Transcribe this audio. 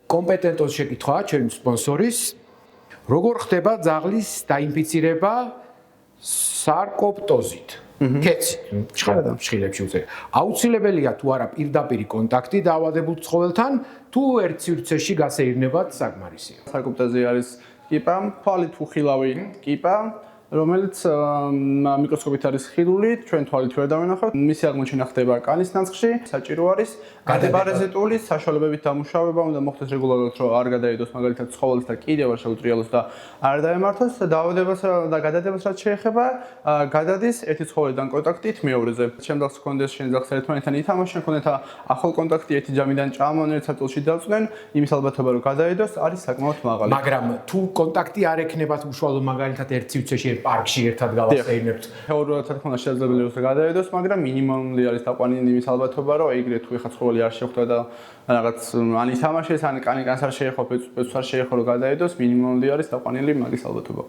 კომპეტენტოს შეკითხვაა ჩემი სპონსორის. როგორ ხდება ძაღლის დაინფიცირება სარკოპტოზით? კეცით, ჩხილებში უწევი. აუცილებელია თუ არა პირდაპირი კონტაქტი დაავადებულ ცხოველთან, თუ ერთ სივრცეში გასეირნებად საკმარისია. სარკოპტოზი არის კიპა, თვალით უხილავი კიპა, რომელიც მიკროსკოპით არის ხილული, ჩვენ თვალით ვერ დავინახავთ. მისი აღმოჩენა ხდება კანის ნაცხში, საჭირო არის გადაპარაზიტული საშუალებებით დამუშავება, უნდა მოხდეს რეგულარულად, რომ არ გადაიდოს მაგალითად ცხოველს და კიდევ არ შეუტრიალოს და არ დაემართოს. დაავადებას და გადადებას რაც შეეხება, გადადის ერთი ცხოველიდან კონტაქტით მეორეზე. შემდგომ კონდეს შენ ძაღლს ერთმანეთთან ითამაშენ, კონდეთ ახალ კონტაქტი ერთი ჯამიდან ჭამონ, ერთ საწოლში დაწვნენ, იმის ალბათობა რომ გადაიდოს არის საკმაოდ მაღალი. მაგრამ თუ კონტაქტი არ ექნებათ უშუალოდ მაგალითად ერთ სივრცეში პარკში ერთად გავასეირნებთ. თეორიულად თქმა უნდა შესაძლებელი რომ გადაიდოს, მაგრამ მინიმალური არის დაყვანილი იმის ალბათობა, რომ ეგრე თუ ეხა ცხოველი არ შეხვდა და რაღაც ან ითამაშეს, ან კანი კანს არ შეეხო, პეწს არ შეეხო რომ გადაიდოს, მინიმალური არის დაყვანილი მაგის ალბათობა.